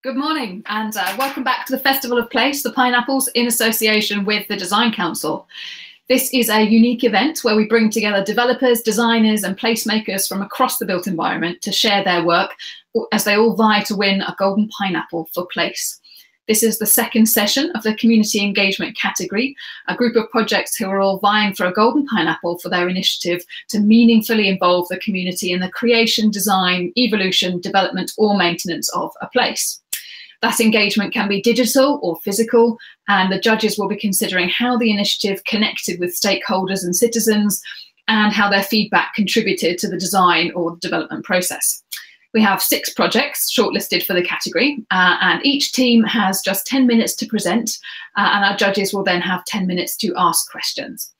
Good morning and welcome back to the Festival of Place, the Pineapples, in association with the Design Council. This is a unique event where we bring together developers, designers and placemakers from across the built environment to share their work as they all vie to win a golden pineapple for place. This is the second session of the community engagement category, a group of projects who are all vying for a golden pineapple for their initiative to meaningfully involve the community in the creation, design, evolution, development or maintenance of a place. That engagement can be digital or physical, and the judges will be considering how the initiative connected with stakeholders and citizens and how their feedback contributed to the design or the development process. We have 6 projects shortlisted for the category, and each team has just 10 minutes to present, and our judges will then have 10 minutes to ask questions.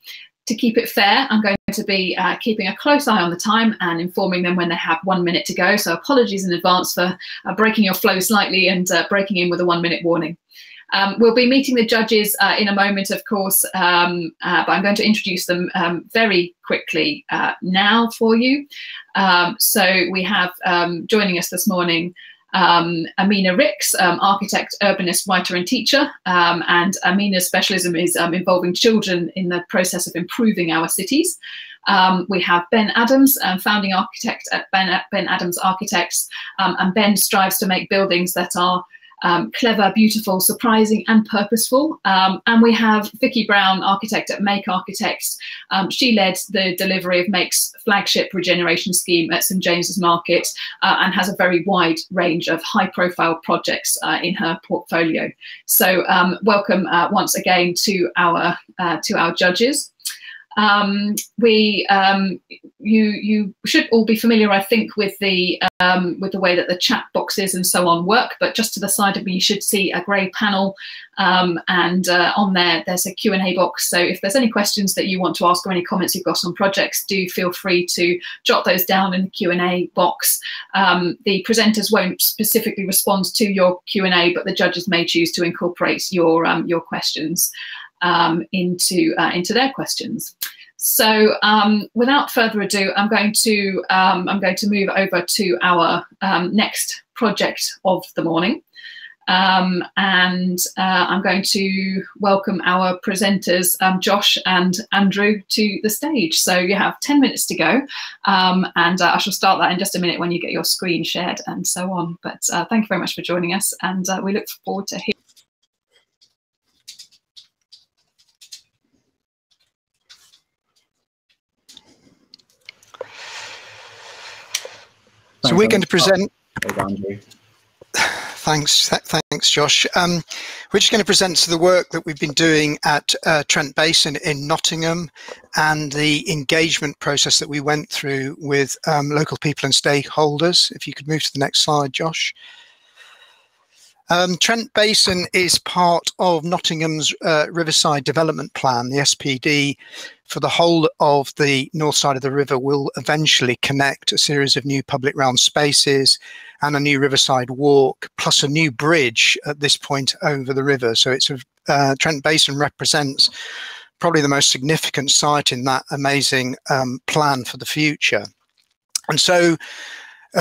To keep it fair, I'm going to be keeping a close eye on the time and informing them when they have 1 minute to go. So apologies in advance for breaking your flow slightly and breaking in with a 1 minute warning. We'll be meeting the judges in a moment, of course, but I'm going to introduce them very quickly now for you. So we have joining us this morning Aminah Ricks, architect, urbanist, writer and teacher, and Aminah's specialism is involving children in the process of improving our cities. We have Ben Adams, founding architect at Ben Adams Architects, and Ben strives to make buildings that are clever, beautiful, surprising and purposeful. And we have Vicky Brown, architect at Make Architects. She led the delivery of Make's flagship regeneration scheme at St James's Market and has a very wide range of high profile projects in her portfolio. So welcome once again to our judges. You should all be familiar, I think, with the way that the chat boxes and so on work, but just to the side of me you should see a grey panel, and on there's a Q&A box. So if there's any questions that you want to ask or any comments you've got on projects, do feel free to jot those down in the Q&A box. The presenters won't specifically respond to your Q&A, but the judges may choose to incorporate your questions into their questions. So without further ado, I'm going to move over to our next project of the morning, and I'm going to welcome our presenters Josh and Andrew to the stage. So you have 10 minutes to go, and I shall start that in just a minute when you get your screen shared and so on. But thank you very much for joining us, and we look forward to hearing. So we're going to present. Thanks, Josh. We're just going to present to the work that we've been doing at Trent Basin in Nottingham and the engagement process that we went through with local people and stakeholders. If you could move to the next slide, Josh. Trent Basin is part of Nottingham's Riverside Development Plan. The SPD for the whole of the north side of the river will eventually connect a series of new public realm spaces and a new riverside walk, plus a new bridge at this point over the river. So it's Trent Basin represents probably the most significant site in that amazing plan for the future. And so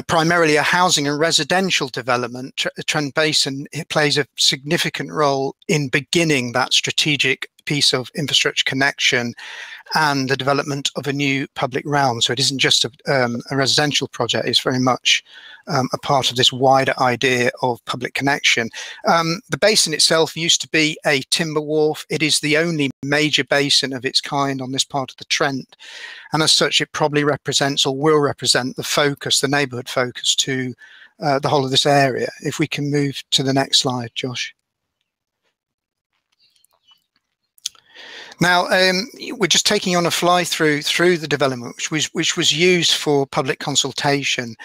primarily a housing and residential development, Trent Basin plays a significant role in beginning that strategic piece of infrastructure connection and the development of a new public realm. So it isn't just a residential project, it's very much a part of this wider idea of public connection. The basin itself used to be a timber wharf. It is the only major basin of its kind on this part of the Trent. And as such, it probably represents or will represent the focus, the neighbourhood focus to the whole of this area. If we can move to the next slide, Josh. Now, we're just taking on a fly through the development, which was used for public consultation.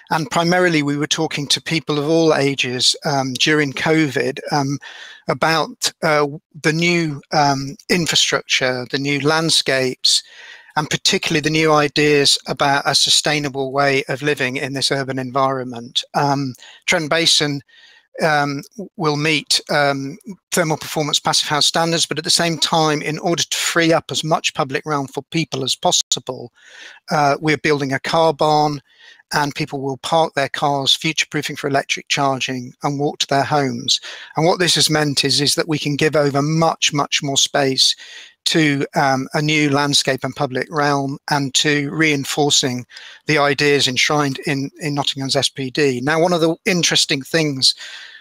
And primarily, we were talking to people of all ages during COVID about the new infrastructure, the new landscapes, and particularly the new ideas about a sustainable way of living in this urban environment. Trent Basin will meet thermal performance passive house standards, but at the same time, in order to free up as much public realm for people as possible, we're building a car barn and people will park their cars, future-proofing for electric charging, and walk to their homes. And what this has meant is that we can give over much more space to a new landscape and public realm, and to reinforcing the ideas enshrined in Nottingham's SPD. Now, one of the interesting things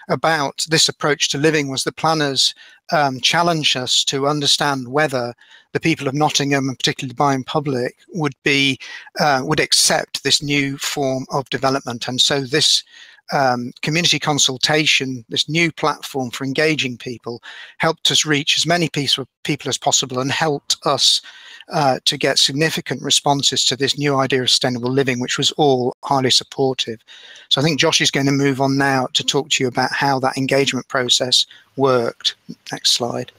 about this approach to living was the planners challenged us to understand whether the people of Nottingham, and particularly the buying public, would accept this new form of development. And so this community consultation, this new platform for engaging people, helped us reach as many people as possible, and helped us to get significant responses to this new idea of sustainable living, which was all highly supportive. So I think Josh is going to move on now to talk to you about how that engagement process worked. Next slide.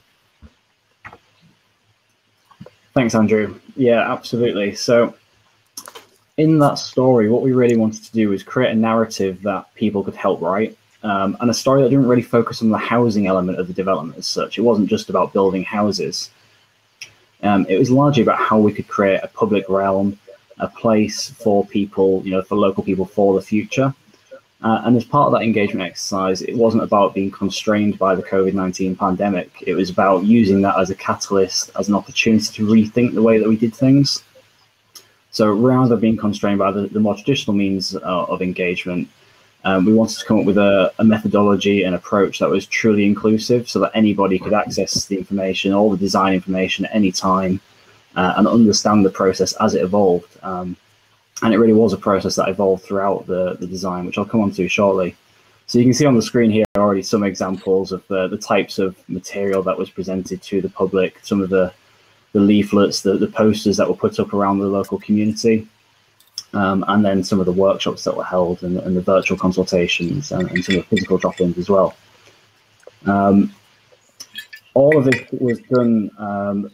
Thanks, Andrew. Yeah, absolutely. So in that story, what we really wanted to do was create a narrative that people could help write, and a story that didn't really focus on the housing element of the development as such. It wasn't just about building houses. It was largely about how we could create a public realm, a place for people, for local people, for the future. And as part of that engagement exercise, it wasn't about being constrained by the COVID-19 pandemic. It was about using that as a catalyst, as an opportunity to rethink the way that we did things. So rather than being constrained by the more traditional means of engagement, we wanted to come up with a methodology and approach that was truly inclusive, so that anybody could access the information, all the design information at any time, and understand the process as it evolved. And it really was a process that evolved throughout the design, which I'll come on to shortly. So you can see on the screen here already some examples of the types of material that was presented to the public, some of the leaflets, the posters that were put up around the local community, and then some of the workshops that were held, and the virtual consultations, and some of the physical drop-ins as well. All of it was done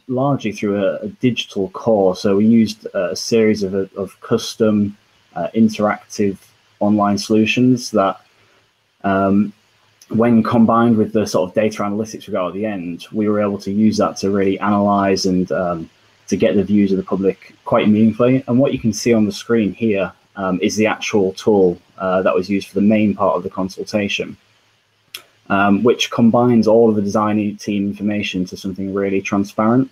largely through a digital core. So we used a series of custom interactive online solutions that, when combined with the sort of data analytics we got at the end, we were able to use that to really analyze and to get the views of the public quite meaningfully. And what you can see on the screen here is the actual tool that was used for the main part of the consultation, which combines all of the design team information to something really transparent.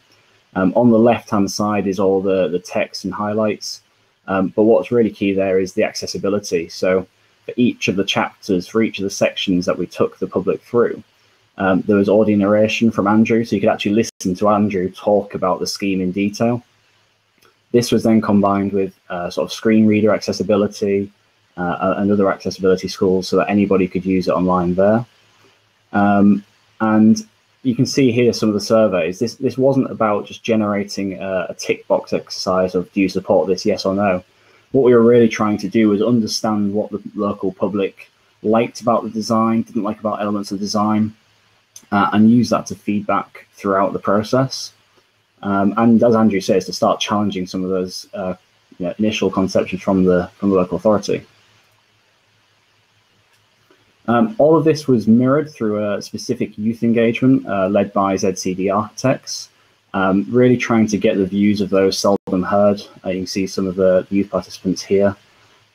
On the left-hand side is all the text and highlights, but what's really key there is the accessibility. So for each of the chapters, for each of the sections that we took the public through, there was audio narration from Andrew, so you could actually listen to Andrew talk about the scheme in detail. This was then combined with sort of screen reader accessibility and other accessibility tools, so that anybody could use it online there. And you can see here some of the surveys. This wasn't about just generating a tick box exercise of, do you support this, yes or no? What we were really trying to do was understand what the local public liked about the design, didn't like about elements of design, and use that to feedback throughout the process. And as Andrew says, to start challenging some of those initial conceptions from the local authority. All of this was mirrored through a specific youth engagement led by ZCD architects, really trying to get the views of those seldom heard. You can see some of the youth participants here.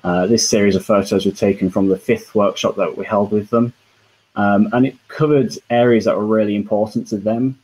This series of photos were taken from the 5th workshop that we held with them, and it covered areas that were really important to them,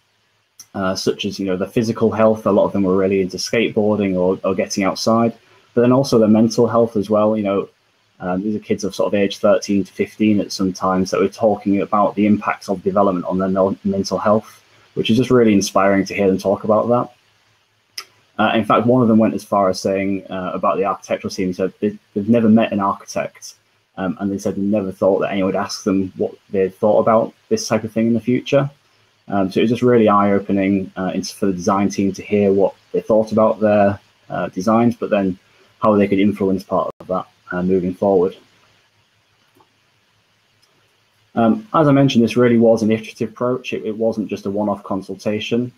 such as their physical health. A lot of them were really into skateboarding or getting outside, but then also their mental health as well. These are kids of sort of age 13 to 15 at some times that were talking about the impacts of development on their mental health, which is just really inspiring to hear them talk about that. In fact, one of them went as far as saying about the architectural team, he said they've never met an architect, and they said they never thought that anyone would ask them what they thought about this type of thing in the future. So it was just really eye-opening for the design team to hear what they thought about their designs, but then how they could influence part of that moving forward. As I mentioned, this really was an iterative approach. It wasn't just a one-off consultation.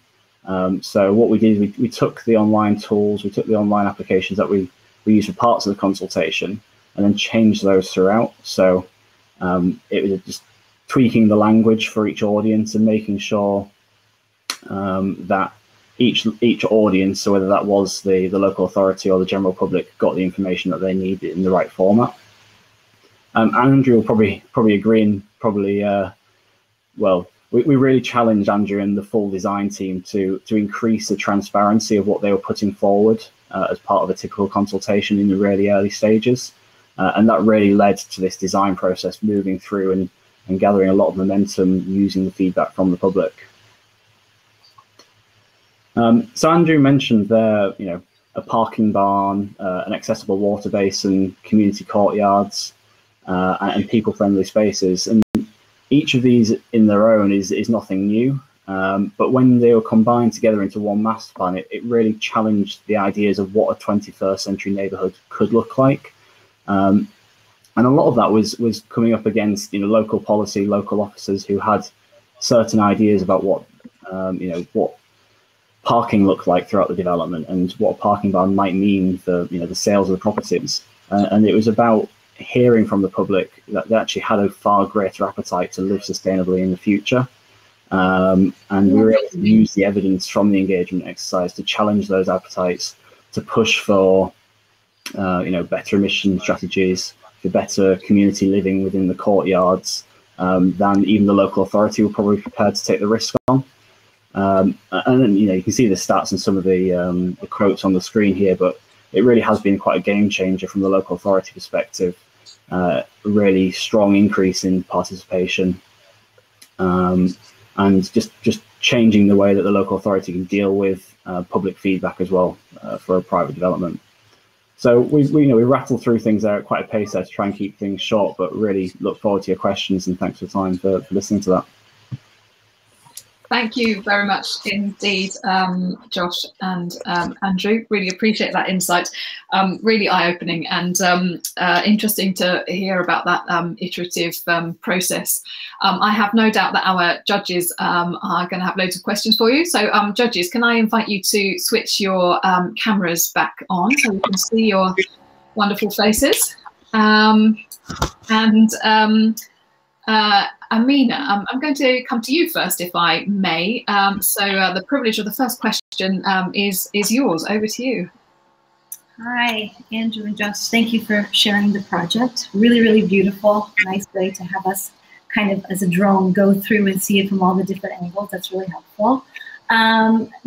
So what we did is we took the online tools, we took the online applications that we used for parts of the consultation, and then changed those throughout. So it was just tweaking the language for each audience and making sure that each audience, so whether that was the local authority or the general public, got the information that they needed in the right format. Andrew will probably agree, and probably well, we really challenged Andrew and the full design team to increase the transparency of what they were putting forward as part of a typical consultation in the really early stages, and that really led to this design process moving through and gathering a lot of momentum using the feedback from the public. So Andrew mentioned there, a parking barn, an accessible water basin, community courtyards, and people-friendly spaces. And each of these in their own is nothing new. But when they were combined together into one master plan, it really challenged the ideas of what a 21st century neighbourhood could look like. And a lot of that was coming up against local policy, local officers who had certain ideas about what parking looked like throughout the development and what a parking barn might mean for the sales of the properties. And it was about hearing from the public that they actually had a far greater appetite to live sustainably in the future. And we were able to use the evidence from the engagement exercise to challenge those appetites, to push for better emission strategies, for better community living within the courtyards than even the local authority were probably prepared to take the risk on. And then you can see the stats and some of the quotes on the screen here, but it really has been quite a game changer from the local authority perspective. A really strong increase in participation, and just changing the way that the local authority can deal with public feedback as well for a private development. So we rattle through things there at quite a pace there to try and keep things short, but really look forward to your questions, and thanks for the time for listening to that. Thank you very much indeed, Josh and Andrew. Really appreciate that insight. Really eye-opening and interesting to hear about that iterative process. I have no doubt that our judges are going to have loads of questions for you. So judges, can I invite you to switch your cameras back on so we can see your wonderful faces? Aminah, I'm going to come to you first, if I may. So the privilege of the first question is yours. Over to you. Hi, Andrew and Josh. Thank you for sharing the project. Really, really beautiful. Nice way to have us kind of as a drone go through and see it from all the different angles. That's really helpful.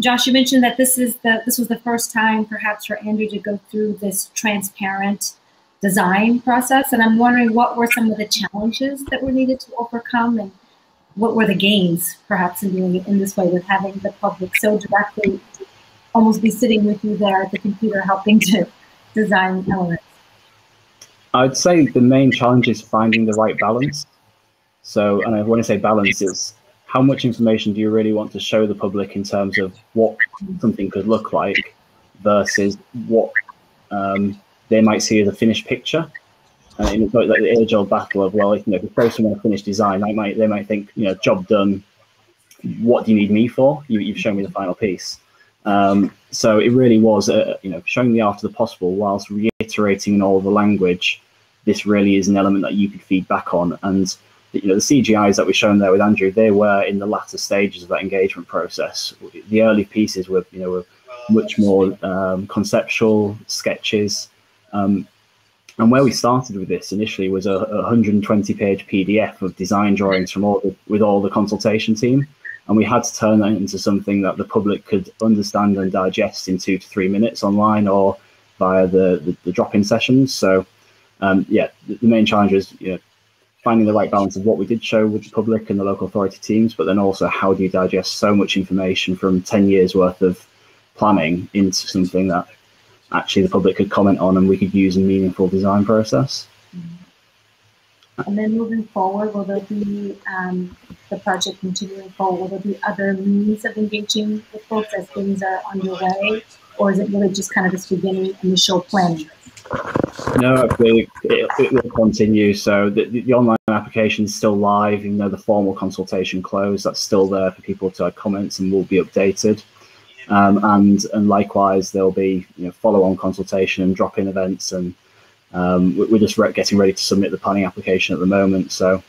Josh, you mentioned that this was the first time perhaps for Andrew to go through this transparent design process, and I'm wondering what were some of the challenges that were needed to overcome, and what were the gains perhaps in doing it in this way, with having the public so directly almost be sitting with you there at the computer helping to design elements. I'd say the main challenge is finding the right balance. So, and when I say balance, it's how much information do you really want to show the public in terms of what something could look like versus what they might see as a finished picture. And it's like the age-old battle of, well, if you show someone a finished design, they might think, job done. What do you need me for? You've shown me the final piece. So it really was, showing the art of the possible whilst reiterating in all the language. This really is an element that you could feed back on. And the CGIs that we've shown there with Andrew, they were in the latter stages of that engagement process. The early pieces were much more conceptual sketches. And where we started with this initially was a 120-page PDF of design drawings from with all the consultation team, and we had to turn that into something that the public could understand and digest in 2 to 3 minutes online or via the drop-in sessions. So, the main challenge is finding the right balance of what we did show with the public and the local authority teams, but then also how do you digest so much information from 10 years worth of planning into something that actually the public could comment on and we could use a meaningful design process. And then moving forward, will there be the project continuing forward? Will there be other means of engaging with folks as things are underway, or is it really just kind of this beginning initial planning? No, it will continue. So the online application is still live, even though the formal consultation closed. That's still there for people to add comments and will be updated. And likewise, there'll be follow-on consultation and drop-in events, and we're just getting ready to submit the planning application at the moment. So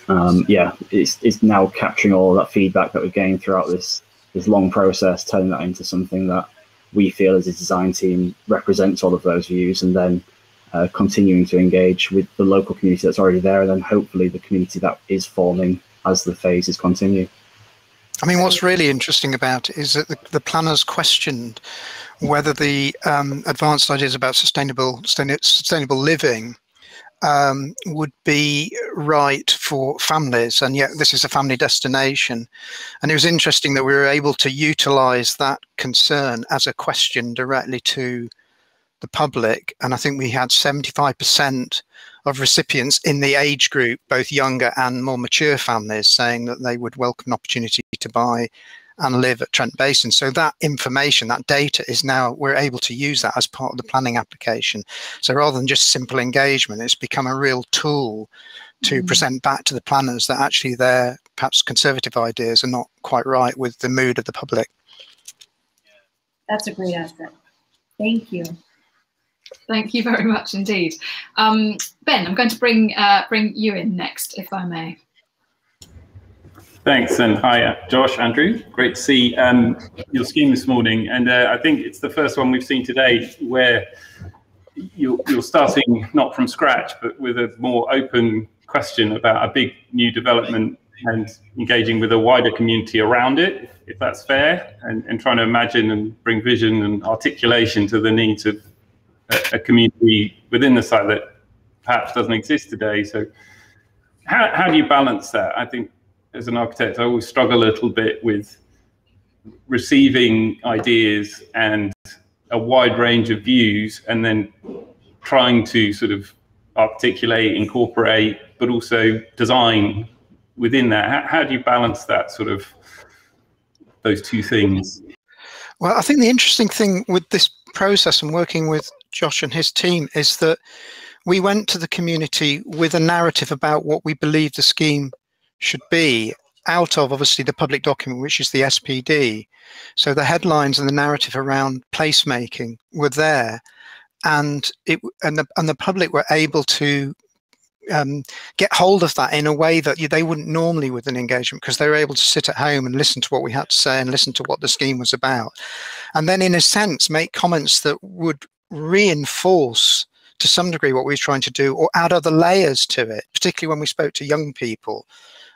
it's now capturing all of that feedback that we've gained throughout this this long process, turning that into something that we feel as a design team represents all of those views, and then continuing to engage with the local community that's already there, and then hopefully the community that is forming as the phases continue. I mean, what's really interesting about it is that the planners questioned whether the advanced ideas about sustainable living would be right for families, and yet this is a family destination. And it was interesting that we were able to utilize that concern as a question directly to the public, and I think we had 75% of recipients in the age group, both younger and more mature families, saying that they would welcome an opportunity to buy and live at Trent Basin. So that information, that data is now, we're able to use that as part of the planning application. So rather than just simple engagement, it's become a real tool to present back to the planners that actually their perhaps conservative ideas are not quite right with the mood of the public. That's a great asset. Thank you. Thank you very much indeed. Ben, I'm going to bring you in next, if I may. Thanks, and hi, Josh, Andrew. Great to see your scheme this morning, and I think it's the first one we've seen today where you're starting not from scratch, but with a more open question about a big new development and engaging with a wider community around it, if that's fair, and trying to imagine and bring vision and articulation to the needs of a community within the site that perhaps doesn't exist today. So how do you balance that? I think as an architect, I always struggle a little bit with receiving ideas and a wide range of views, and then trying to sort of articulate, incorporate, but also design within that. How do you balance that sort of, those two things? Well, I think the interesting thing with this process and working with Josh and his team is that we went to the community with a narrative about what we believe the scheme should be, out of obviously the public document, which is the SPD. So the headlines and the narrative around placemaking were there, and the public were able to get hold of that in a way that they wouldn't normally with an engagement, because they were able to sit at home and listen to what we had to say and listen to what the scheme was about, and then in a sense make comments that would reinforce to some degree what we were trying to do, or add other layers to it, particularly when we spoke to young people.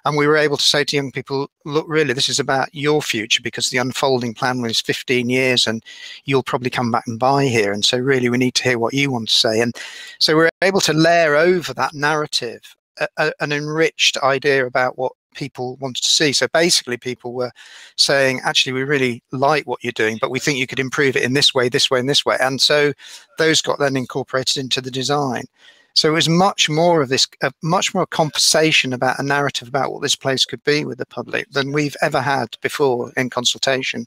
And we were able to say to young people, look, really, this is about your future, because the unfolding plan was 15 years and you'll probably come back and buy here. And so really, we need to hear what you want to say. And so we're able to layer over that narrative an enriched idea about what people wanted to see. So basically, people were saying, actually, we really like what you're doing, but we think you could improve it in this way, this way, and this way. And so those got then incorporated into the design. So it was much more of this, much more conversation about a narrative about what this place could be with the public than we've ever had before in consultation,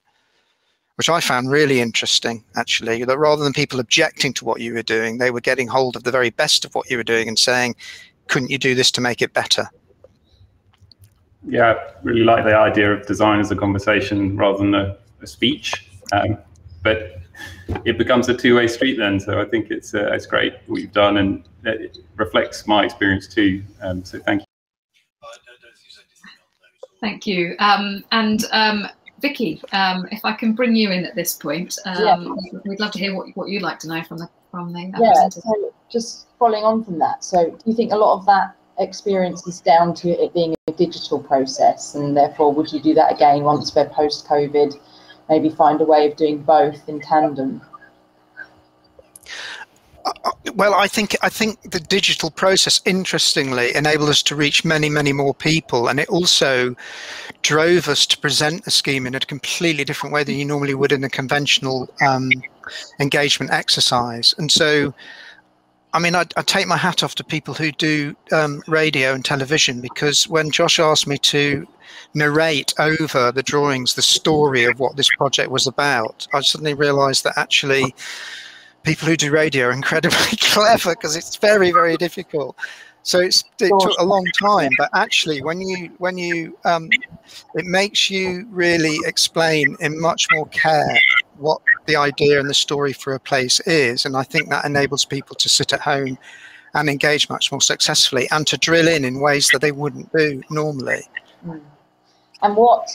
which I found really interesting, actually, that rather than people objecting to what you were doing, they were getting hold of the very best of what you were doing and saying, couldn't you do this to make it better? Yeah, I really like the idea of design as a conversation rather than a speech, but it becomes a two-way street then. So I think it's great what you've done, and it reflects my experience too. So thank you. Thank you. Vicky, if I can bring you in at this point, we'd love to hear what you'd like to know from the so just following on from that. So do you think a lot of that experience is down to it being a digital process, and therefore would you do that again once we're post-COVID? Maybe find a way of doing both in tandem? Well, I think the digital process, interestingly, enabled us to reach many, many more people, and it also drove us to present the scheme in a completely different way than you normally would in a conventional engagement exercise. And so, I mean, I take my hat off to people who do radio and television, because when Josh asked me to narrate over the drawings the story of what this project was about, I suddenly realized that actually people who do radio are incredibly clever, because it's very, very difficult. So it took a long time, but actually when you it makes you really explain in much more care what the idea and the story for a place is, and I think that enables people to sit at home and engage much more successfully, and to drill in ways that they wouldn't do normally. And what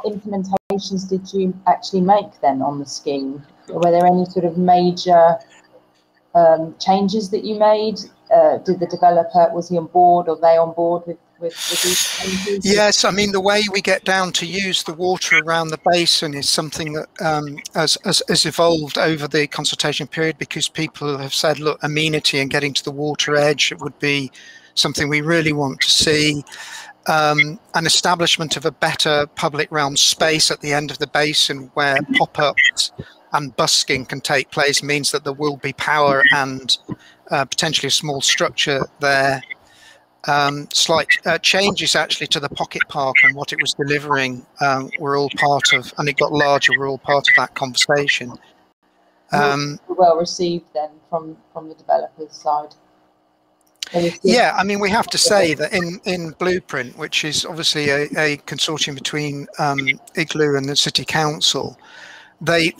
implementation alterations did you actually make then on the scheme? Were there any sort of major changes that you made? Did the developer, was he on board, or they on board with these changes? Yes, I mean, the way we get down to use the water around the basin is something that has evolved over the consultation period, because people have said, look, amenity and getting to the water edge would be something we really want to see. An establishment of a better public realm space at the end of the basin where pop-ups and busking can take place means that there will be power and potentially a small structure there. Slight changes actually to the pocket park and what it was delivering were all part of, and it got larger, were all part of that conversation. Well received then from the developer's side. Yeah, I mean, we have to say that in Blueprint, which is obviously a consortium between Igloo and the City Council, they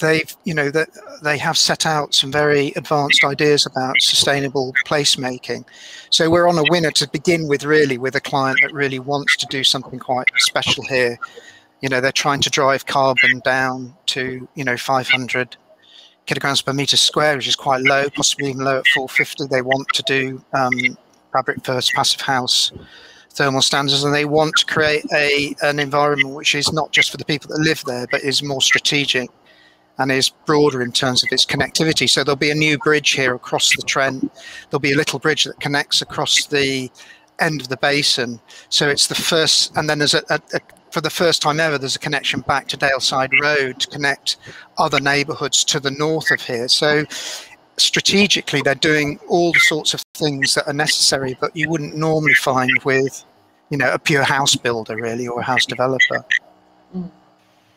have set out some very advanced ideas about sustainable placemaking. So we're on a winner to begin with, really, with a client that really wants to do something quite special here. You know, they're trying to drive carbon down to 500 kilograms per meter square, which is quite low, possibly even low at 450. They want to do fabric first passive house thermal standards, and they want to create an environment which is not just for the people that live there, but is more strategic and is broader in terms of its connectivity. So there'll be a new bridge here across the Trent. There'll be a little bridge that connects across the end of the basin. So it's the first, and then there's for the first time ever, there's a connection back to Daleside Road to connect other neighbourhoods to the north of here. So strategically, they're doing all the sorts of things that are necessary, but you wouldn't normally find with, a pure house builder, really, or a house developer.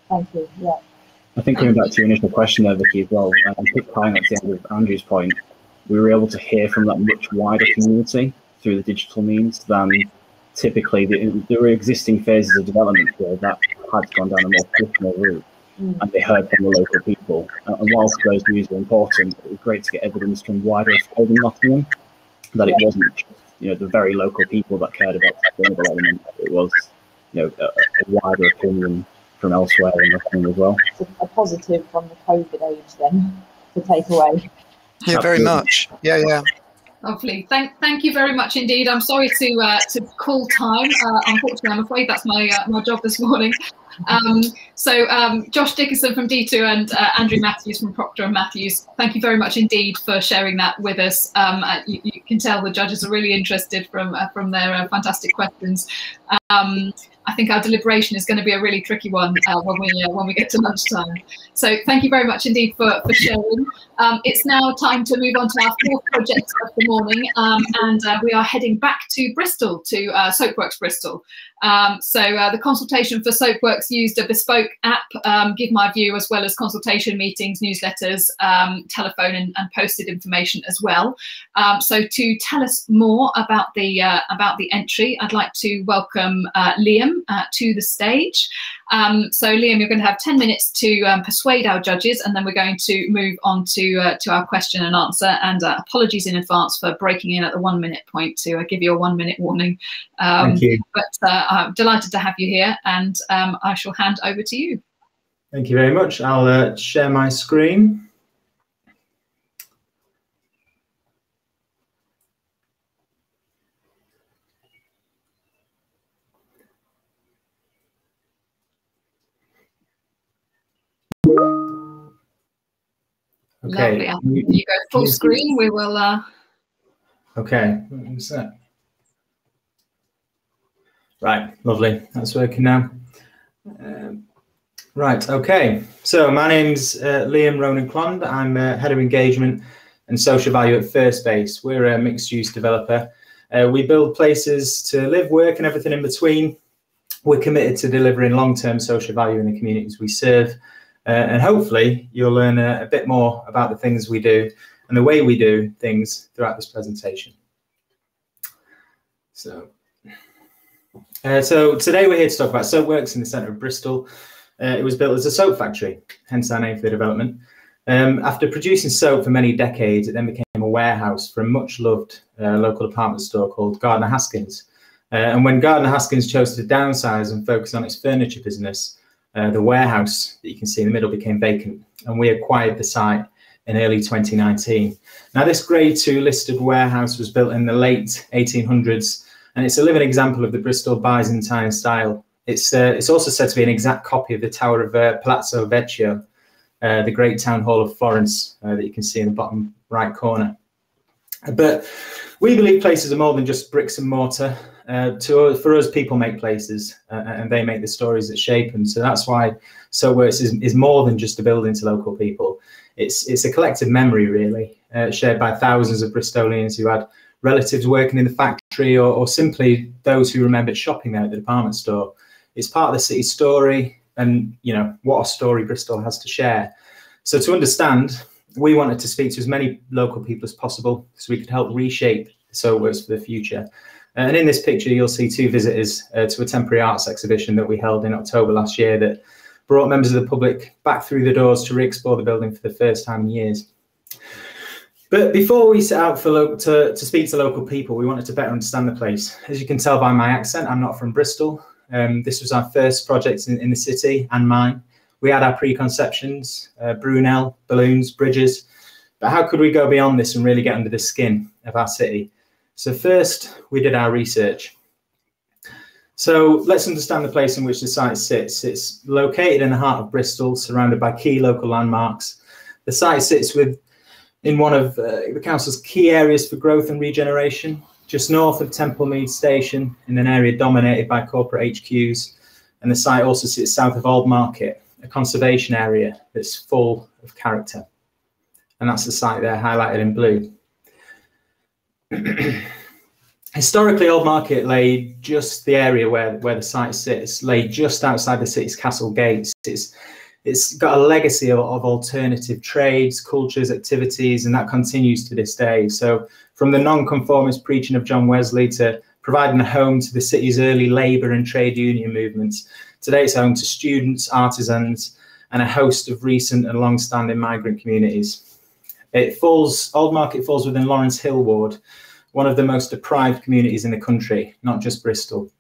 Thank you. Yeah. I think coming back to your initial question there, Vicky, as well, and tying at the end of Andrew's point, we were able to hear from that much wider community through the digital means than typically there were existing phases of development where that had gone down a more traditional route, and they heard from the local people. And whilst those views were important, it was great to get evidence from wider afield in Nottingham that it wasn't just, the very local people that cared about the sustainable element. It was, a wider opinion from elsewhere in Nottingham as well. It's a positive from the COVID age then to take away. Yeah, very much. Yeah. Lovely. Thank you very much indeed. I'm sorry to call time. Unfortunately, I'm afraid that's my job this morning. Josh Dickerson from Deetu and Andrew Matthews from Proctor and Matthews, thank you very much indeed for sharing that with us. You can tell the judges are really interested from their fantastic questions. I think our deliberation is going to be a really tricky one when we get to lunchtime. So thank you very much indeed for sharing. It's now time to move on to our fourth project of the morning, and we are heading back to Bristol, to Soapworks Bristol. The consultation for Soapworks used a bespoke app, Give My View, as well as consultation meetings, newsletters, telephone and posted information as well. So to tell us more about the entry, I'd like to welcome Liam to the stage. So Liam, you're going to have 10 minutes to persuade our judges, and then we're going to move on to our question and answer. And apologies in advance for breaking in at the 1 minute point to give you a 1 minute warning. Thank you. But I'm delighted to have you here, and I shall hand over to you. Thank you very much. I'll share my screen. Okay. Lovely. You go full screen. We will. Okay. What's that? Right. Lovely. That's working now. Right. Okay. So my name's Liam Ronan-Chlond. I'm head of engagement and social value at First Base. We're a mixed-use developer. We build places to live, work, and everything in between. We're committed to delivering long-term social value in the communities we serve. And hopefully you'll learn a bit more about the things we do and the way we do things throughout this presentation. So today we're here to talk about Soapworks in the centre of Bristol. It was built as a soap factory, hence our name for the development. After producing soap for many decades, it then became a warehouse for a much-loved local department store called Gardner Haskins. And when Gardner Haskins chose to downsize and focus on its furniture business, The warehouse that you can see in the middle became vacant, and we acquired the site in early 2019. Now, this Grade 2 listed warehouse was built in the late 1800s, and it's a living example of the Bristol Byzantine style. It's also said to be an exact copy of the Tower of Palazzo Vecchio, the great town hall of Florence that you can see in the bottom right corner. But we believe places are more than just bricks and mortar. For us, people make places, and they make the stories that shape them. So that's why Soapworks is more than just a building to local people. It's a collective memory, really, shared by thousands of Bristolians who had relatives working in the factory, or simply those who remembered shopping there at the department store. It's part of the city's story, and what a story Bristol has to share. So to understand, we wanted to speak to as many local people as possible so we could help reshape Soapworks for the future. And in this picture, you'll see two visitors to a temporary arts exhibition that we held in October last year that brought members of the public back through the doors to re-explore the building for the first time in years. But before we set out to speak to local people, we wanted to better understand the place. As you can tell by my accent, I'm not from Bristol. This was our first project in the city, and mine. We had our preconceptions, Brunel, balloons, bridges. But how could we go beyond this and really get under the skin of our city? So first, we did our research. So let's understand the place in which the site sits. It's located in the heart of Bristol, surrounded by key local landmarks. The site sits in one of the council's key areas for growth and regeneration, just north of Templemead Station, in an area dominated by corporate HQs. And the site also sits south of Old Market, a conservation area that's full of character. And that's the site there highlighted in blue. Historically, Old Market lay just the area where the site sits, lay just outside the city's castle gates. It's got a legacy of alternative trades, cultures, activities, and that continues to this day. So from the non-conformist preaching of John Wesley to providing a home to the city's early labour and trade union movements, today it's home to students, artisans, and a host of recent and long-standing migrant communities. Old Market falls within Lawrence Hill Ward, one of the most deprived communities in the country, not just Bristol.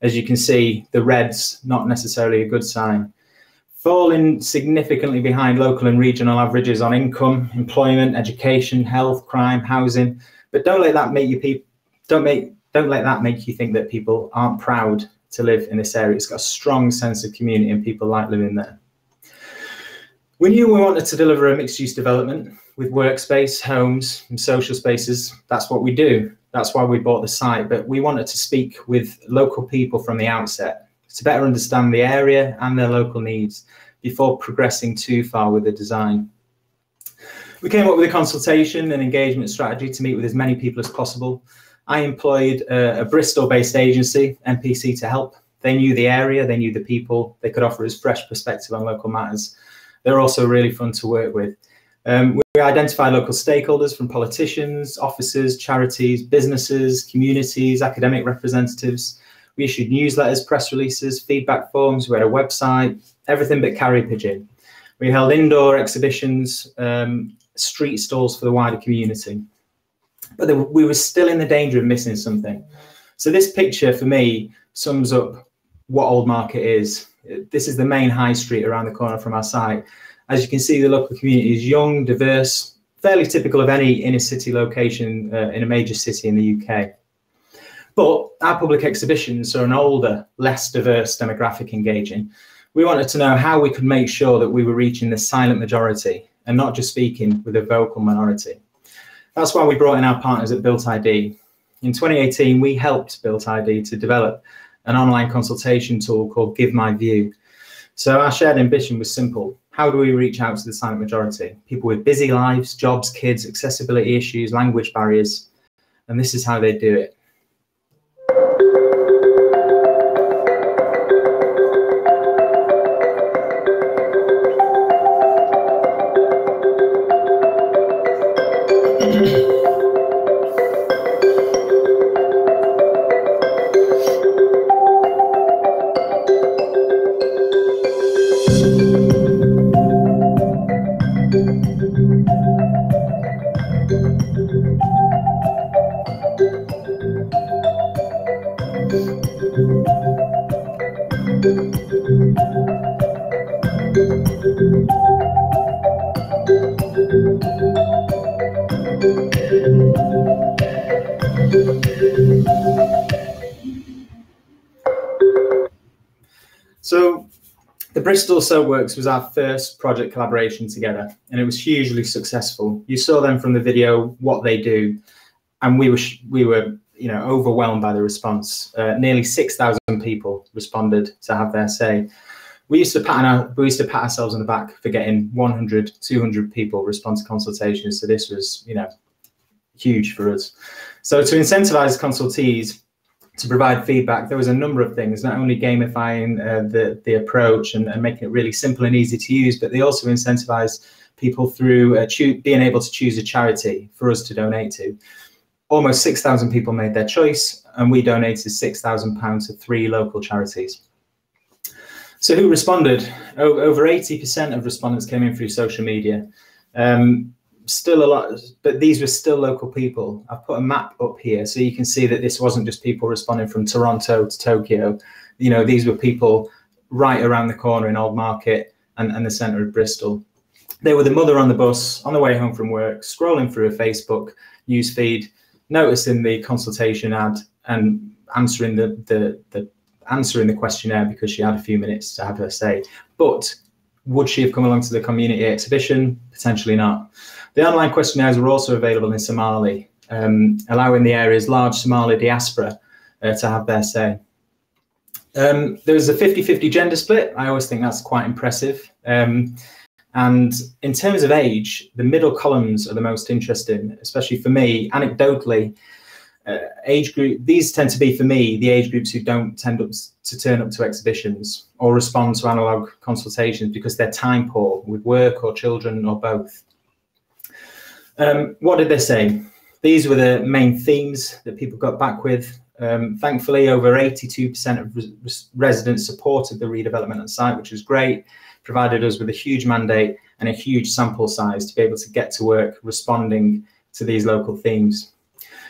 As you can see, the red's not necessarily a good sign. Falling significantly behind local and regional averages on income, employment, education, health, crime, housing. But don't let that make you think that people aren't proud to live in this area. It's got a strong sense of community and people like living there. We knew we wanted to deliver a mixed-use development with workspace, homes, and social spaces. That's what we do. That's why we bought the site. But we wanted to speak with local people from the outset to better understand the area and their local needs before progressing too far with the design. We came up with a consultation and engagement strategy to meet with as many people as possible. I employed a Bristol-based agency, MPC, to help. They knew the area, they knew the people, they could offer us fresh perspective on local matters. They're also really fun to work with. We identified local stakeholders from politicians, officers, charities, businesses, communities, academic representatives. We issued newsletters, press releases, feedback forms. We had a website, everything but carrier pigeon. We held indoor exhibitions, street stalls for the wider community. But we were still in the danger of missing something. So this picture for me sums up what Old Market is. This is the main high street around the corner from our site. As you can see, the local community is young, diverse, fairly typical of any inner city location in a major city in the UK. But our public exhibitions are an older, less diverse demographic engaging. We wanted to know how we could make sure that we were reaching the silent majority and not just speaking with a vocal minority. That's why we brought in our partners at Built ID. In 2018, we helped Built ID to develop an online consultation tool called Give My View. So our shared ambition was simple. How do we reach out to the silent majority? People with busy lives, jobs, kids, accessibility issues, language barriers. And this is how they do it. Bristol Soapworks was our first project collaboration together, and it was hugely successful. You saw them from the video, what they do, and we were overwhelmed by the response. Nearly 6,000 people responded to have their say. We used to pat ourselves on the back for getting 100, 200 people respond to consultations. So this was, huge for us. So to incentivize consultees to provide feedback, there was a number of things, not only gamifying the approach and making it really simple and easy to use, but they also incentivized people through being able to choose a charity for us to donate to. Almost 6,000 people made their choice, and we donated £6,000 to 3 local charities. So who responded? Over 80% of respondents came in through social media. Still a lot, but these were still local people. I've put a map up here so you can see that this wasn't just people responding from Toronto to Tokyo. These were people right around the corner in Old Market and the centre of Bristol. They were the mother on the bus on the way home from work, scrolling through a Facebook newsfeed, noticing the consultation ad and answering the questionnaire because she had a few minutes to have her say. But would she have come along to the community exhibition? Potentially not. The online questionnaires were also available in Somali, allowing the area's large Somali diaspora to have their say. There was a 50-50 gender split. I always think that's quite impressive. And in terms of age, the middle columns are the most interesting, especially for me. Anecdotally, age group, these tend to be, for me, the age groups who don't tend to turn up to exhibitions or respond to analogue consultations because they're time poor with work or children or both. What did they say? These were the main themes that people got back with. Thankfully, over 82% of residents supported the redevelopment on site, which was great, provided us with a huge mandate and a huge sample size to be able to get to work responding to these local themes.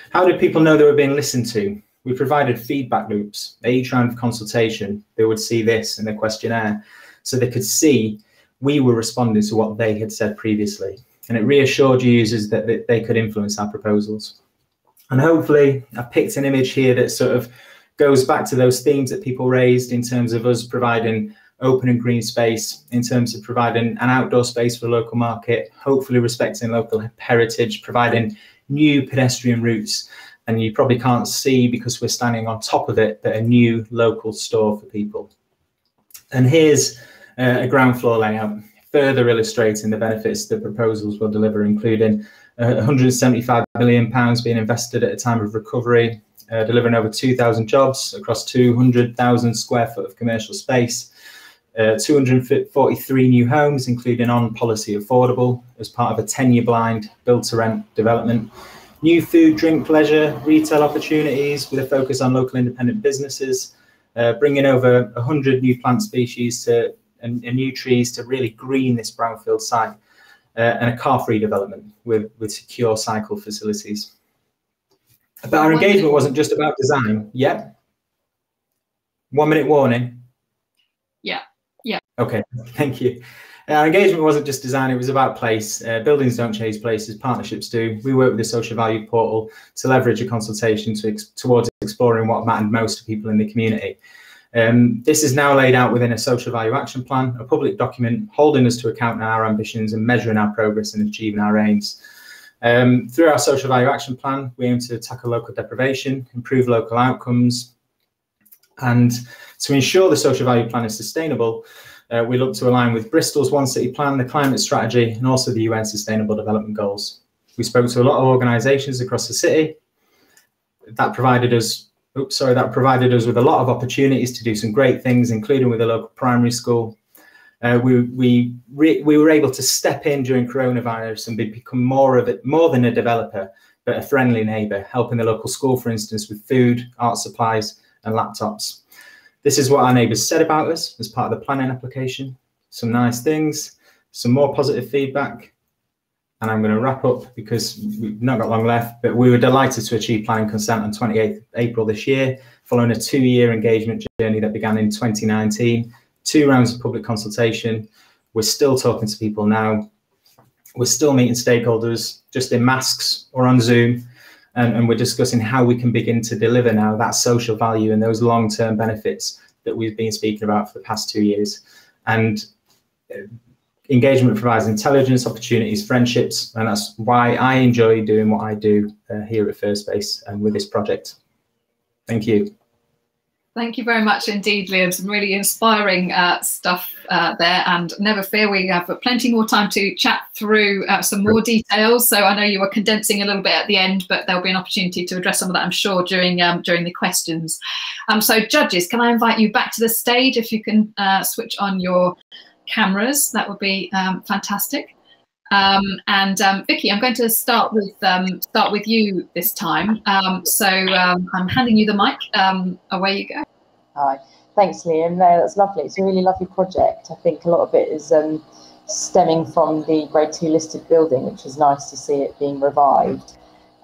How did people know they were being listened to? We provided feedback loops. At each round of consultation, they would see this in the questionnaire, so they could see we were responding to what they had said previously. And it reassured users that they could influence our proposals. And hopefully, I've picked an image here that sort of goes back to those themes that people raised in terms of us providing open and green space, in terms of providing an outdoor space for the local market, hopefully respecting local heritage, providing new pedestrian routes. And you probably can't see because we're standing on top of it, but a new local store for people. And here's a ground floor layout, further illustrating the benefits the proposals will deliver, including £175 million being invested at a time of recovery, delivering over 2,000 jobs across 200,000 square foot of commercial space, 243 new homes, including on-policy affordable, as part of a 10-year blind build-to-rent development, new food, drink, leisure, retail opportunities with a focus on local independent businesses, bringing over 100 new plant species and new trees to really green this brownfield site, and a car-free development with secure cycle facilities. But our engagement wasn't just about design. Yeah. 1 minute warning. Yeah. Yeah. Okay. Thank you. Our engagement wasn't just design, it was about place. Buildings don't chase places, partnerships do. We work with the social value portal to leverage a consultation towards exploring what mattered most to people in the community. This is now laid out within a social value action plan, a public document holding us to account on our ambitions and measuring our progress in achieving our aims. Through our social value action plan, we aim to tackle local deprivation, improve local outcomes, and to ensure the social value plan is sustainable, we look to align with Bristol's One City Plan, the climate strategy, and also the UN Sustainable Development Goals. We spoke to a lot of organisations across the city. That provided us with a lot of opportunities to do some great things, including with a local primary school. We were able to step in during coronavirus and become more than a developer, but a friendly neighbour, helping the local school, for instance, with food, art supplies, and laptops. This is what our neighbours said about us as part of the planning application. Some nice things, some more positive feedback. And I'm going to wrap up because we've not got long left, but we were delighted to achieve planning consent on 28th April this year, following a 2-year engagement journey that began in 2019, 2 rounds of public consultation. We're still talking to people now. We're still meeting stakeholders just in masks or on Zoom. And we're discussing how we can begin to deliver now that social value and those long-term benefits that we've been speaking about for the past 2 years. And engagement provides intelligence, opportunities, friendships, and that's why I enjoy doing what I do here at First Base and with this project. Thank you. Thank you very much indeed, Liam. Some really inspiring stuff there, and never fear, we have plenty more time to chat through some more details. So I know you were condensing a little bit at the end, but there'll be an opportunity to address some of that, I'm sure, during the questions. So judges, can I invite you back to the stage? If you can switch on your cameras, that would be fantastic. Vicky, I'm going to start with you this time. I'm handing you the mic. Away you go. Hi, thanks, Liam. No, that's lovely. It's a really lovely project. I think a lot of it is stemming from the Grade 2 listed building, which is nice to see it being revived.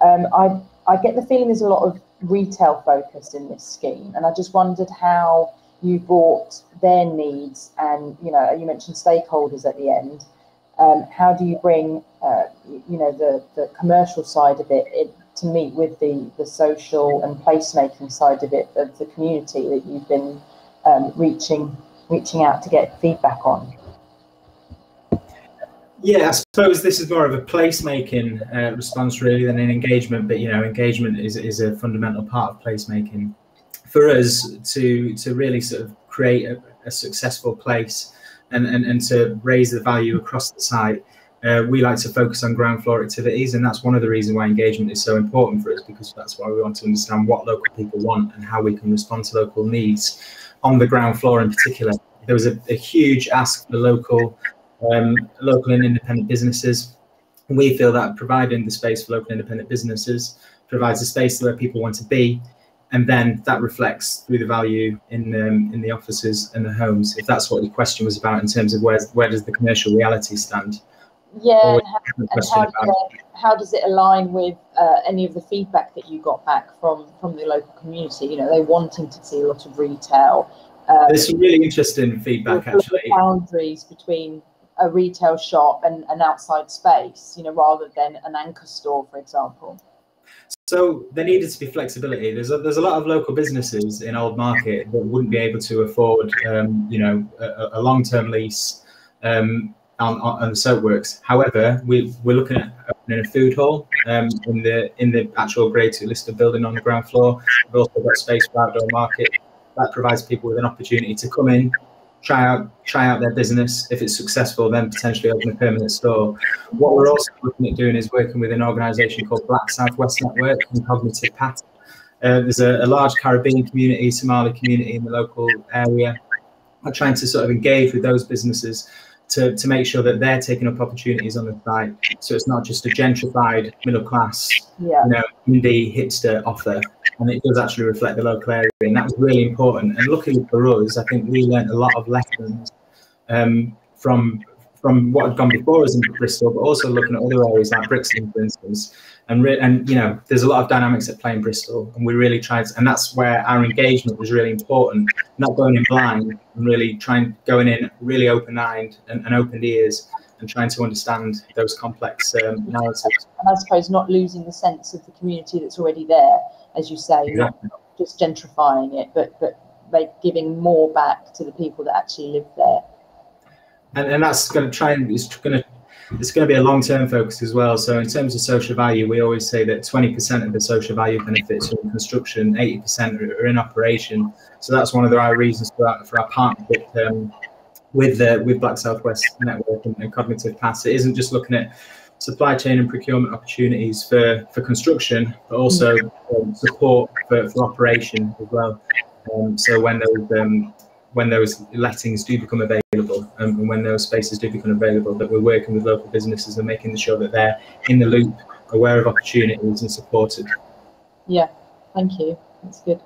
I get the feeling there's a lot of retail focus in this scheme, and I just wondered how you brought their needs, and you mentioned stakeholders at the end. How do you bring, the commercial side of it to meet with the social and placemaking side of it, of the community that you've been reaching out to get feedback on? Yeah, I suppose this is more of a placemaking response really than an engagement, but engagement is a fundamental part of placemaking. For us to really sort of create a successful place and to raise the value across the site, we like to focus on ground floor activities, and that's one of the reasons why engagement is so important for us, because that's why we want to understand what local people want and how we can respond to local needs on the ground floor. In particular, there was a huge ask for local and independent businesses. We feel that providing the space for local independent businesses provides a space where people want to be, and then that reflects through the value in the offices and the homes, if that's what your question was about in terms of where does the commercial reality stand. Yeah, and how does it align with any of the feedback that you got back from the local community? They wanting to see a lot of retail. There's some really interesting feedback, actually. Boundaries between a retail shop and an outside space, rather than an anchor store, for example. So there needed to be flexibility. There's a lot of local businesses in Old Market that wouldn't be able to afford, a long-term lease on the Soapworks. However, we're looking at opening a food hall in the actual Grade 2 listed building on the ground floor. We've also got space for outdoor market that provides people with an opportunity to come in, try out their business. If it's successful, then potentially open a permanent store. What we're also looking at doing is working with an organisation called Black Southwest Network and Cognitive Path. There's a large Caribbean community, Somali community in the local area. I'm trying to sort of engage with those businesses to make sure that they're taking up opportunities on the site. So it's not just a gentrified middle class, indie hipster offer, and it does actually reflect the local area, and that was really important. And luckily for us, I think we learned a lot of lessons from what had gone before us in Bristol, but also looking at other areas like Brixton, for instance. And there's a lot of dynamics at play in Bristol, and we really tried, and that's where our engagement was really important, not going in blind, and really going in really open-eyed and open ears, and trying to understand those complex narratives. And I suppose not losing the sense of the community that's already there, as you say, not just gentrifying it, but like giving more back to the people that actually live there. And that's going to be a long-term focus as well. So in terms of social value, we always say that 20% of the social value benefits from construction, 80% are in operation. So that's one of our reasons for our partnership with Black Southwest Network and Cognitive Path. It isn't just looking at supply chain and procurement opportunities for construction, but also support for operation as well. So when those lettings do become available, and when those spaces do become available, that we're working with local businesses and making sure that they're in the loop, aware of opportunities and supported. Yeah, thank you. That's good.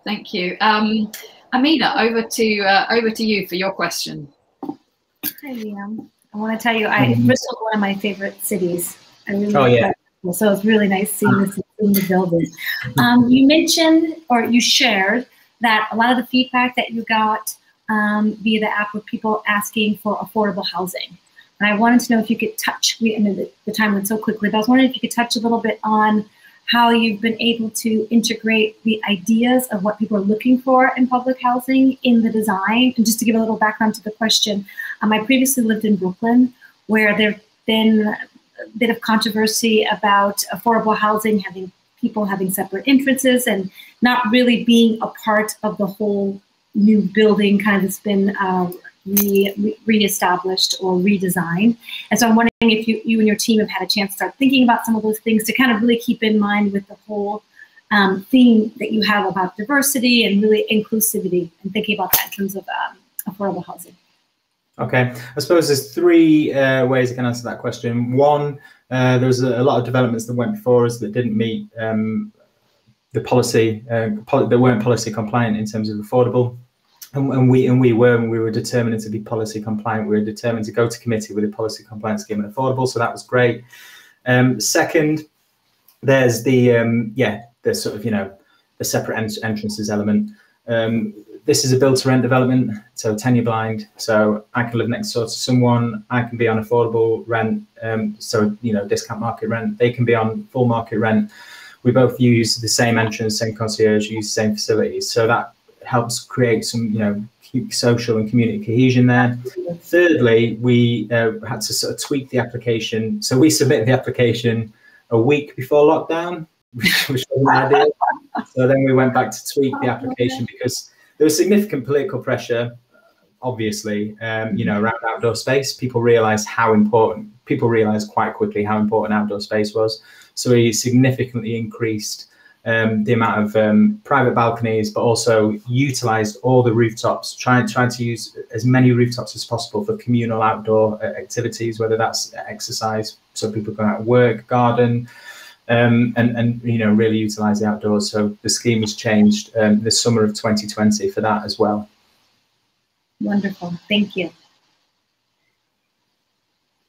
Thank you. Aminah, over to you for your question. Hi, Liam. I want to tell you, Bristol is one of my favorite cities. I really like it. So it's really nice seeing this in the building. You mentioned, or you shared, that a lot of the feedback that you got via the app were people asking for affordable housing. And I wanted to know if you could touch, the time went so quickly, but I was wondering if you could touch a little bit on how you've been able to integrate the ideas of what people are looking for in public housing in the design. And just to give a little background to the question, I previously lived in Brooklyn, where there've been a bit of controversy about affordable housing, people having separate entrances and not really being a part of the whole new building kind of that's been reestablished or redesigned. And so I'm wondering if you and your team have had a chance to start thinking about some of those things to kind of really keep in mind with the whole theme that you have about diversity and really inclusivity, and thinking about that in terms of affordable housing. Okay, I suppose there's three ways I can answer that question. One, there was a lot of developments that went before us that didn't meet the policy, that weren't policy compliant in terms of affordable. And we were determined to be policy compliant. We were determined to go to committee with a policy compliant scheme and affordable. So that was great. Second, there's the sort of, the separate entrances element. This is a build to rent development, so tenure blind. So I can live next door to someone. I can be on affordable rent, discount market rent. They can be on full market rent. We both use the same entrance, same concierge, use the same facilities. So that helps create some, social and community cohesion there. Thirdly, we had to sort of tweak the application. So we submitted the application a week before lockdown, which wasn't ideal. So then we went back to tweak the application because there was significant political pressure, obviously, around outdoor space. People realised quite quickly how important outdoor space was. So we significantly increased the amount of private balconies, but also utilised all the rooftops, trying to use as many rooftops as possible for communal outdoor activities, whether that's exercise, so people go out and work, garden, and really utilise the outdoors. So the scheme was changed the summer of 2020 for that as well. Wonderful, thank you.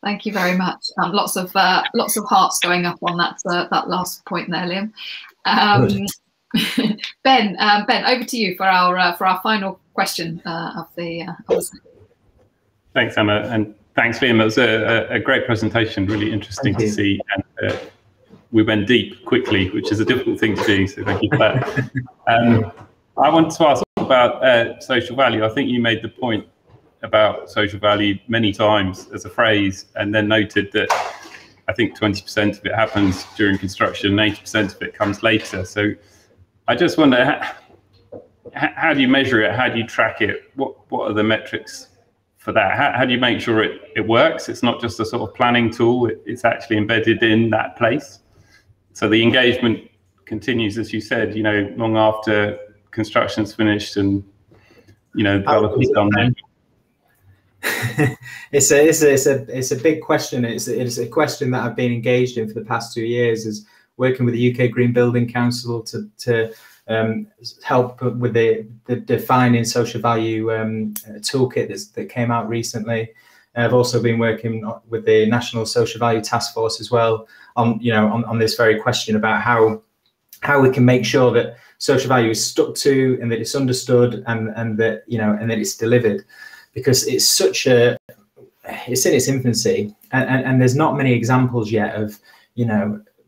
Thank you very much. Lots of hearts going up on that last point there, Liam. Ben, over to you for our final question of the. Thanks, Emma, and thanks, Liam. It was a great presentation, really interesting to see, and we went deep quickly, which is a difficult thing to do. So thank you for that. I want to ask about social value. I think you made the point about social value many times as a phrase, and then noted that I think 20% of it happens during construction, 80% of it comes later. So I just wonder, how do you measure it? How do you track it? What are the metrics for that? How do you make sure it works? It's not just a sort of planning tool, it's actually embedded in that place. So the engagement continues, as you said, long after construction's finished and, developers done that. It's a big question. It's a question that I've been engaged in for the past 2 years, is working with the UK Green Building Council to help with the defining social value toolkit that came out recently. I've also been working with the National Social Value Task Force as well on this very question about how we can make sure that social value is stuck to, and that it's understood, and that and that it's delivered. Because it's it's in its infancy, and there's not many examples yet of,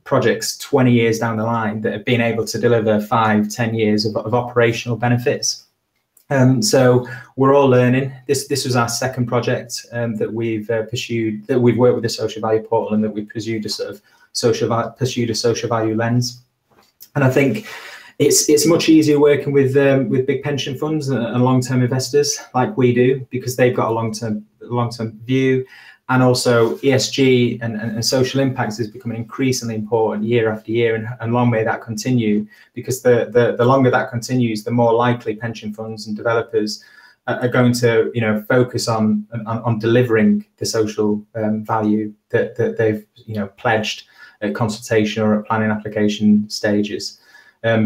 projects 20 years down the line that have been able to deliver 5-10 years of operational benefits. So we're all learning. This was our second project that we've pursued, that we've worked with the social value portal, and that we pursued a sort of social value lens. And I think it's much easier working with big pension funds and long-term investors like we do, because they've got a long-term view, and also ESG and social impacts is becoming increasingly important year after year, and long may that continue, because the longer that continues, the more likely pension funds and developers are going to focus on delivering the social value that they've pledged at consultation or at planning application stages.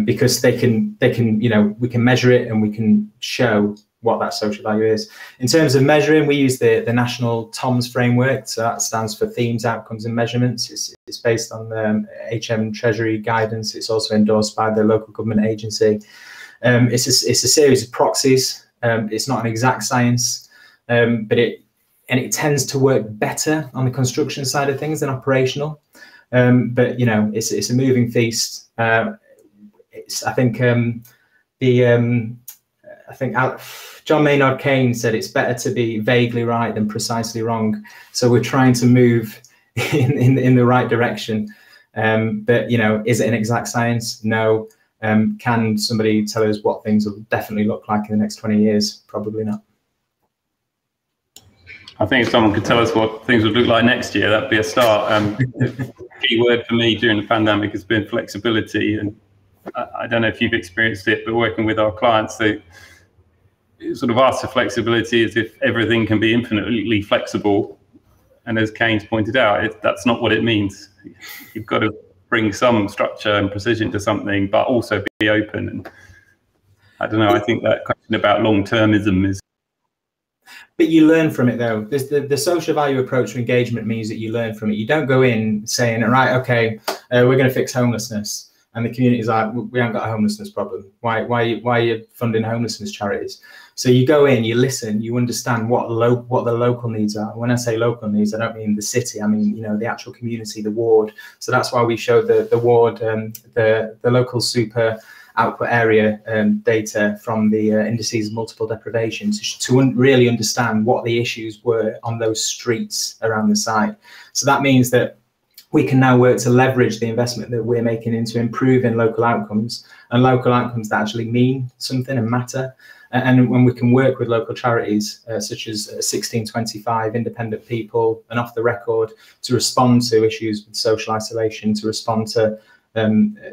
Because we can measure it, and we can show what that social value is. In terms of measuring, we use the National TOMS framework. So that stands for Themes, Outcomes and Measurements. It's based on the HM Treasury guidance. It's also endorsed by the local government agency. It's a series of proxies. It's not an exact science, but it tends to work better on the construction side of things than operational. But you know, it's a moving feast. I think John Maynard Keynes said it's better to be vaguely right than precisely wrong. So we're trying to move in the right direction. But you know, is it an exact science? No. Can somebody tell us what things will definitely look like in the next 20 years? Probably not. I think if someone could tell us what things would look like next year, that'd be a start. The key word for me during the pandemic has been flexibility, and I don't know if you've experienced it, but working with our clients, they sort of ask for flexibility as if everything can be infinitely flexible. And as Keynes pointed out, that's not what it means. You've got to bring some structure and precision to something, but also be open. And I don't know, I think that question about long-termism is... But you learn from it, though. The social value approach to engagement means that you learn from it. You don't go in saying, right, okay, we're going to fix homelessness. And the community's like, we haven't got a homelessness problem. Why are you funding homelessness charities? So you go in, you listen, you understand what the local needs are. When I say local needs, I don't mean the city. I mean, you know, the actual community, the ward. So that's why we show the ward, the local super output area data from the indices of multiple deprivation to really understand what the issues were on those streets around the site. So that means that we can now work to leverage the investment that we're making into improving local outcomes, and local outcomes that actually mean something and matter. And when we can work with local charities such as 1625, Independent People, and Off the Record to respond to issues with social isolation, to respond to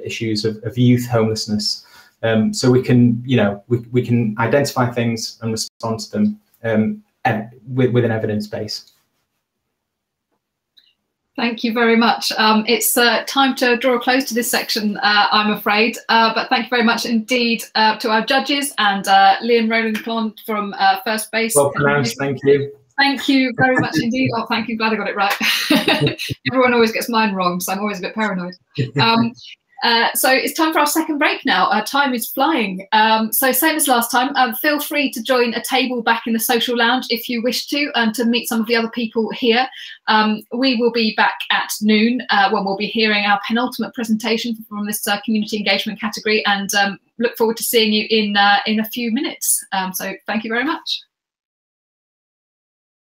issues of youth homelessness. So we can, you know, we can identify things and respond to them with an evidence base. Thank you very much. It's time to draw a close to this section, I'm afraid. But thank you very much indeed to our judges and Liam Ronan-Chlond from First Base. Well pronounced, thank you. Thank you very much indeed. Oh, thank you. Glad I got it right. Everyone always gets mine wrong, so I'm always a bit paranoid. So it's time for our second break now. Time is flying. So same as last time, feel free to join a table back in the social lounge if you wish to meet some of the other people here. We will be back at noon when we'll be hearing our penultimate presentation from this community engagement category, and look forward to seeing you in a few minutes. So thank you very much.